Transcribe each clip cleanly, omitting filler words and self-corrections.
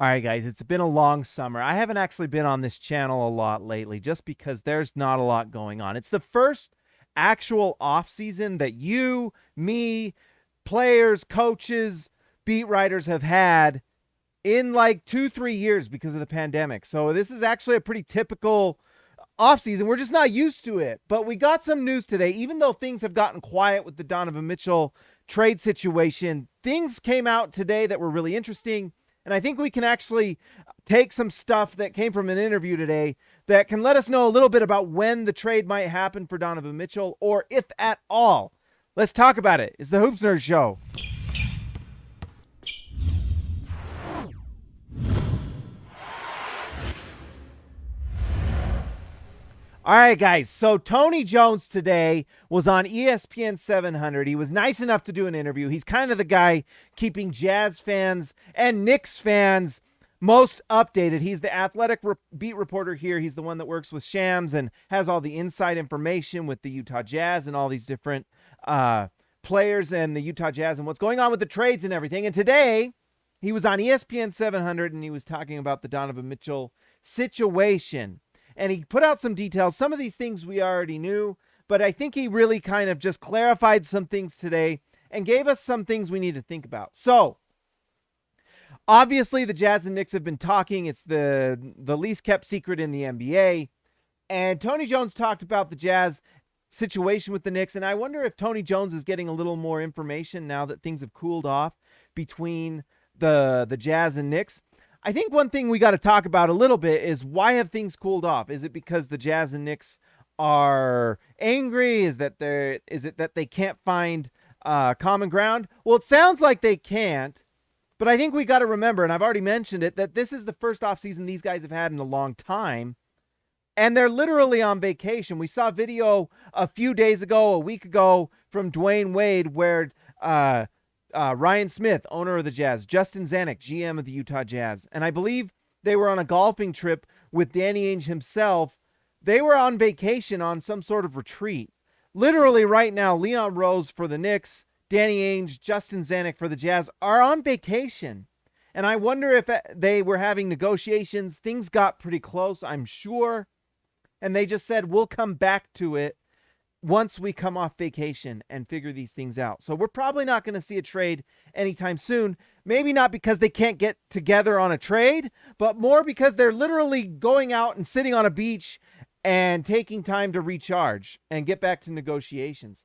All right, guys, it's been a long summer. I haven't actually been on this channel a lot lately just because there's not a lot going on. It's the first actual off season that you, me, players, coaches, beat writers have had in like 2-3 years because of the pandemic. So this is actually a pretty typical off season. We're just not used to it. But we got some news today. Even though things have gotten quiet with the Donovan Mitchell trade situation, things came out today that were really interesting. And I think we can actually take some stuff that came from an interview today that can let us know a little bit about when the trade might happen for Donovan Mitchell, or if at all. Let's talk about it. It's the Hoops Nerd Show. All right, guys. So Tony Jones today was on ESPN 700. He was nice enough to do an interview. He's kind of the guy keeping Jazz fans and Knicks fans most updated. He's the athletic beat reporter here. He's the one that works with Shams and has all the inside information with the Utah Jazz and all these different players and the Utah Jazz and what's going on with the trades and everything. And today he was on ESPN 700 and he was talking about the Donovan Mitchell situation. And he put out some details. Some of these things we already knew, but I think he really kind of just clarified some things today and gave us some things we need to think about. So, obviously, the Jazz and Knicks have been talking. It's the least kept secret in the NBA. And Tony Jones talked about the Jazz situation with the Knicks. And I wonder if Tony Jones is getting a little more information now that things have cooled off between the Jazz and Knicks. I think one thing we got to talk about a little bit is why have things cooled off? Is it because the Jazz and Knicks are angry? Is it that they can't find common ground? Well, it sounds like they can't, but I think we got to remember, and I've already mentioned it, that this is the first offseason these guys have had in a long time, and they're literally on vacation. We saw a video a few days ago, a week ago, from Dwayne Wade where Ryan Smith, owner of the Jazz, Justin Zanuck, GM of the Utah Jazz, and I believe they were on a golfing trip with Danny Ainge himself. They were on vacation on some sort of retreat. Literally right now, Leon Rose for the Knicks, Danny Ainge, Justin Zanuck for the Jazz are on vacation. And I wonder if they were having negotiations. Things got pretty close, I'm sure. And they just said, we'll come back to it once we come off vacation and figure these things out. So we're probably not going to see a trade anytime soon. Maybe not because they can't get together on a trade, but more because they're literally going out and sitting on a beach and taking time to recharge and get back to negotiations.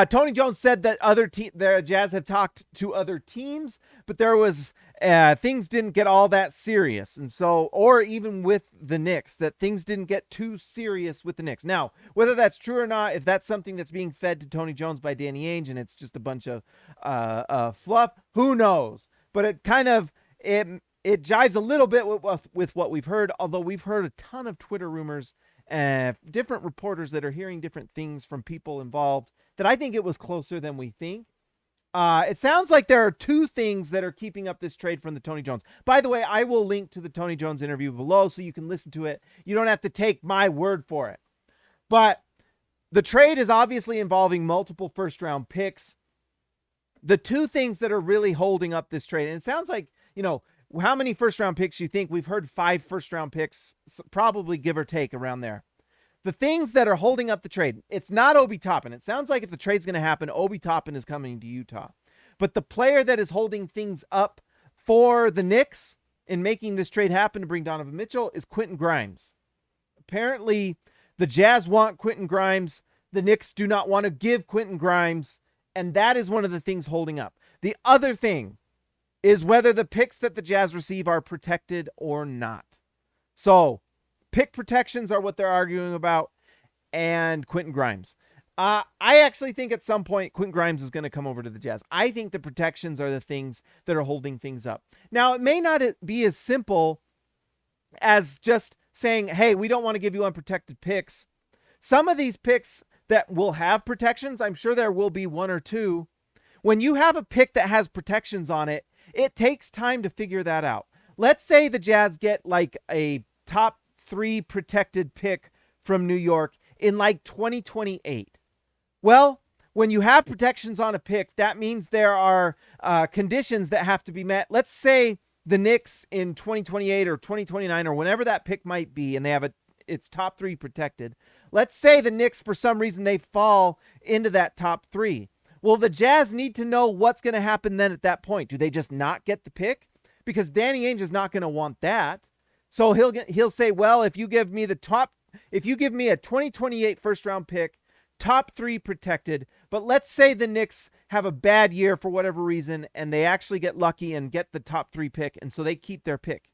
Tony Jones said that the Jazz have talked to other teams, but there was things didn't get all that serious, and so, or even with the Knicks, that things didn't get too serious with the Knicks. Now, whether that's true or not, if that's something that's being fed to Tony Jones by Danny Ainge and it's just a bunch of fluff, who knows? But it kind of it jives a little bit with what we've heard. Although we've heard a ton of Twitter rumors. Different reporters that are hearing different things from people involved, that I think it was closer than we think. It sounds like there are two things that are keeping up this trade from the Tony Jones. By the way, I will link to the Tony Jones interview below so you can listen to it. You don't have to take my word for it. But the trade is obviously involving multiple first-round picks. The two things that are really holding up this trade, and it sounds like, how many first-round picks you think? We've heard 5 first-round picks, probably give or take around there. The things that are holding up the trade, it's not Obi Toppin. It sounds like if the trade's going to happen, Obi Toppin is coming to Utah. But the player that is holding things up for the Knicks in making this trade happen to bring Donovan Mitchell is Quentin Grimes. Apparently, the Jazz want Quentin Grimes. The Knicks do not want to give Quentin Grimes, and that is one of the things holding up. The other thing is whether the picks that the Jazz receive are protected or not. So, pick protections are what they're arguing about, and Quentin Grimes. I actually think at some point Quentin Grimes is going to come over to the Jazz. I think the protections are the things that are holding things up. Now, it may not be as simple as just saying, hey, we don't want to give you unprotected picks. Some of these picks that will have protections, I'm sure there will be 1 or 2. When you have a pick that has protections on it, it takes time to figure that out. Let's say the Jazz get like a top 3 protected pick from New York in like 2028. Well, when you have protections on a pick, that means there are conditions that have to be met. Let's say the Knicks in 2028 or 2029 or whenever that pick might be, and they have it's top 3 protected. Let's say the Knicks, for some reason, they fall into that top 3. Well, the Jazz need to know what's going to happen then at that point. Do they just not get the pick? Because Danny Ainge is not going to want that. So he'll say, well, if you give me a 2028 first round pick, top 3 protected, but let's say the Knicks have a bad year for whatever reason and they actually get lucky and get the top 3 pick, and so they keep their pick.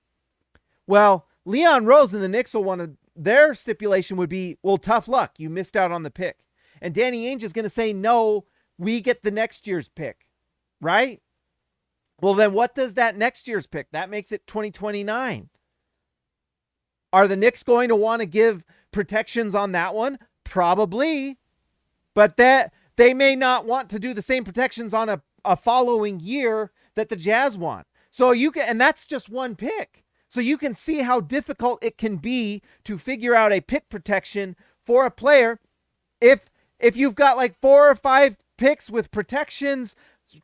Well, Leon Rose and the Knicks will want to, their stipulation would be, well, tough luck, you missed out on the pick. And Danny Ainge is going to say, no, we get the next year's pick, right? Well, then what does that next year's pick? That makes it 2029. Are the Knicks going to want to give protections on that one? Probably. But that they may not want to do the same protections on a following year that the Jazz want. So you can, and that's just one pick. So you can see how difficult it can be to figure out a pick protection for a player. If you've got like 4 or 5 picks with protections,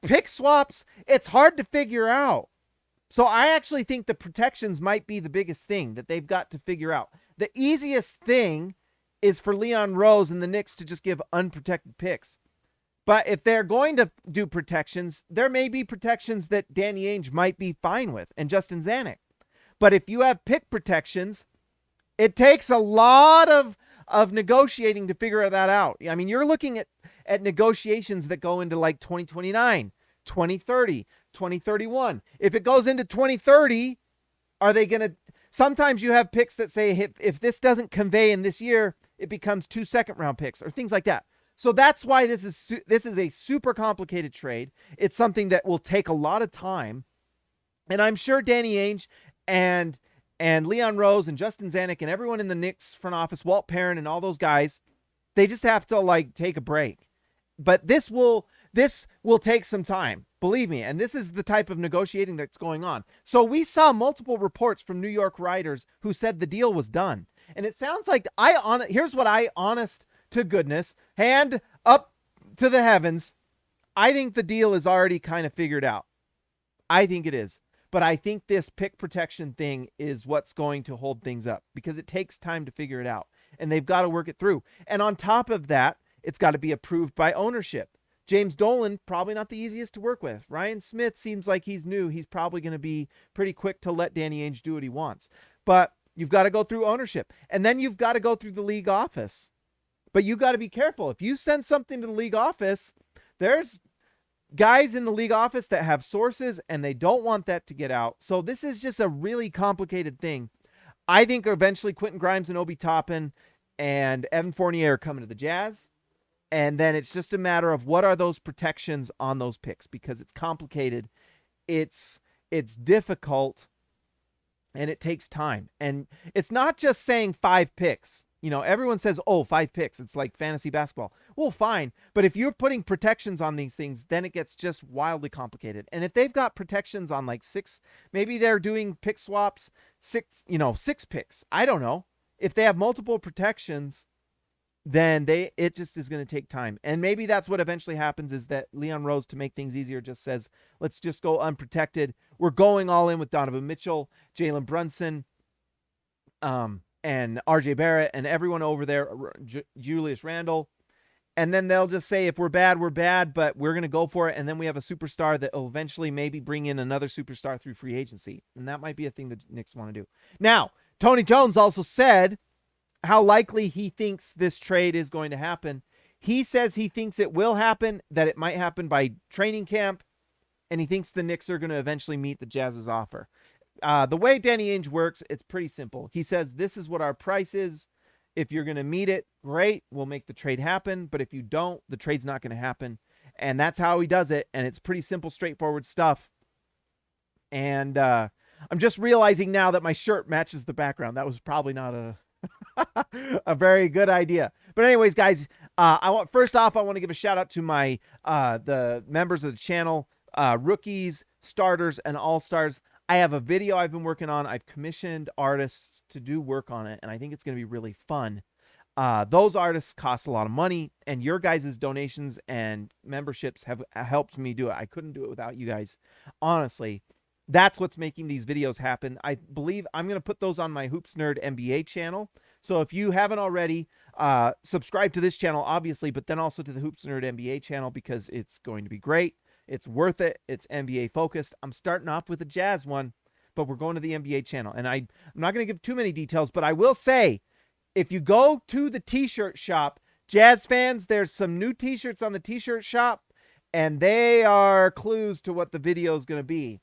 pick swaps, it's hard to figure out. So I actually think the protections might be the biggest thing that they've got to figure out. The easiest thing is for Leon Rose and the Knicks to just give unprotected picks. But if they're going to do protections, there may be protections that Danny Ainge might be fine with, and Justin Zanuck. But if you have pick protections, it takes a lot of negotiating to figure that out. I mean, you're looking at negotiations that go into like 2029, 2030, 2031. If it goes into 2030, are they going to... Sometimes you have picks that say if this doesn't convey in this year, it becomes 2 second-round picks or things like that. So that's why this is a super complicated trade. It's something that will take a lot of time. And I'm sure Danny Ainge and Leon Rose and Justin Zanuck and everyone in the Knicks front office, Walt Perrin and all those guys, they just have to like take a break. But this will take some time, believe me. And this is the type of negotiating that's going on. So we saw multiple reports from New York writers who said the deal was done. And it sounds like here's what honest to goodness, hand up to the heavens, I think the deal is already kind of figured out. I think it is. But I think this pick protection thing is what's going to hold things up because it takes time to figure it out. And they've got to work it through. And on top of that, it's got to be approved by ownership. James Dolan, probably not the easiest to work with. Ryan Smith seems like he's new. He's probably going to be pretty quick to let Danny Ainge do what he wants. But you've got to go through ownership. And then you've got to go through the league office. But you got to be careful. If you send something to the league office, there's guys in the league office that have sources and they don't want that to get out. So this is just a really complicated thing. I think eventually Quentin Grimes and Obi Toppin and Evan Fournier are coming to the Jazz. And then it's just a matter of what are those protections on those picks because it's complicated. It's difficult and it takes time. And it's not just saying 5 picks. You know, everyone says, 5 picks. It's like fantasy basketball. Well, fine. But if you're putting protections on these things, then it gets just wildly complicated. And if they've got protections on like 6, maybe they're doing pick swaps, 6 picks. I don't know. If they have multiple protections, then it just is going to take time. And maybe that's what eventually happens is that Leon Rose, to make things easier, just says, let's just go unprotected. We're going all in with Donovan Mitchell, Jalen Brunson, and RJ Barrett and everyone over there, Julius Randle. And then they'll just say, if we're bad, but we're going to go for it. And then we have a superstar that will eventually maybe bring in another superstar through free agency. And that might be a thing that Knicks want to do. Now, Tony Jones also said how likely he thinks this trade is going to happen. He says he thinks it will happen, that it might happen by training camp. And he thinks the Knicks are going to eventually meet the Jazz's offer. The way Danny Ainge works, it's pretty simple. He says, this is what our price is. If you're going to meet it, great, we'll make the trade happen. But if you don't, the trade's not going to happen. And that's how he does it. And it's pretty simple, straightforward stuff. And I'm just realizing now that my shirt matches the background. That was probably not a very good idea. But anyways, guys, first off, I want to give a shout out to my the members of the channel, rookies, starters, and all-stars. I have a video I've been working on. I've commissioned artists to do work on it, and I think it's going to be really fun. Those artists cost a lot of money, and your guys' donations and memberships have helped me do it. I couldn't do it without you guys, honestly. That's what's making these videos happen. I believe I'm going to put those on my Hoops Nerd NBA channel. So if you haven't already, subscribe to this channel, obviously, but then also to the Hoops Nerd NBA channel because it's going to be great. It's worth it. It's NBA focused. I'm starting off with a Jazz one, but we're going to the NBA channel. And I'm not going to give too many details, but I will say, if you go to the t-shirt shop, Jazz fans, there's some new t-shirts on the t-shirt shop, and they are clues to what the video is going to be.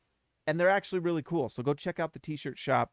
And they're actually really cool. So go check out the t-shirt shop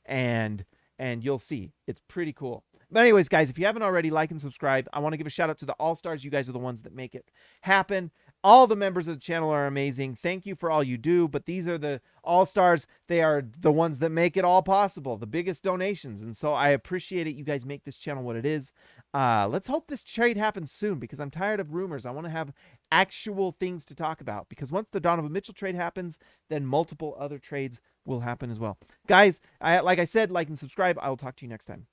and you'll see. It's pretty cool. But anyways, guys, if you haven't already, like and subscribe. I want to give a shout out to the All-Stars. You guys are the ones that make it happen. All the members of the channel are amazing. Thank you for all you do. But these are the All-Stars. They are the ones that make it all possible, the biggest donations. And so I appreciate it. You guys make this channel what it is. Let's hope this trade happens soon because I'm tired of rumors. I want to have actual things to talk about because once the Donovan Mitchell trade happens, then multiple other trades will happen as well. Guys, like I said, like and subscribe. I will talk to you next time.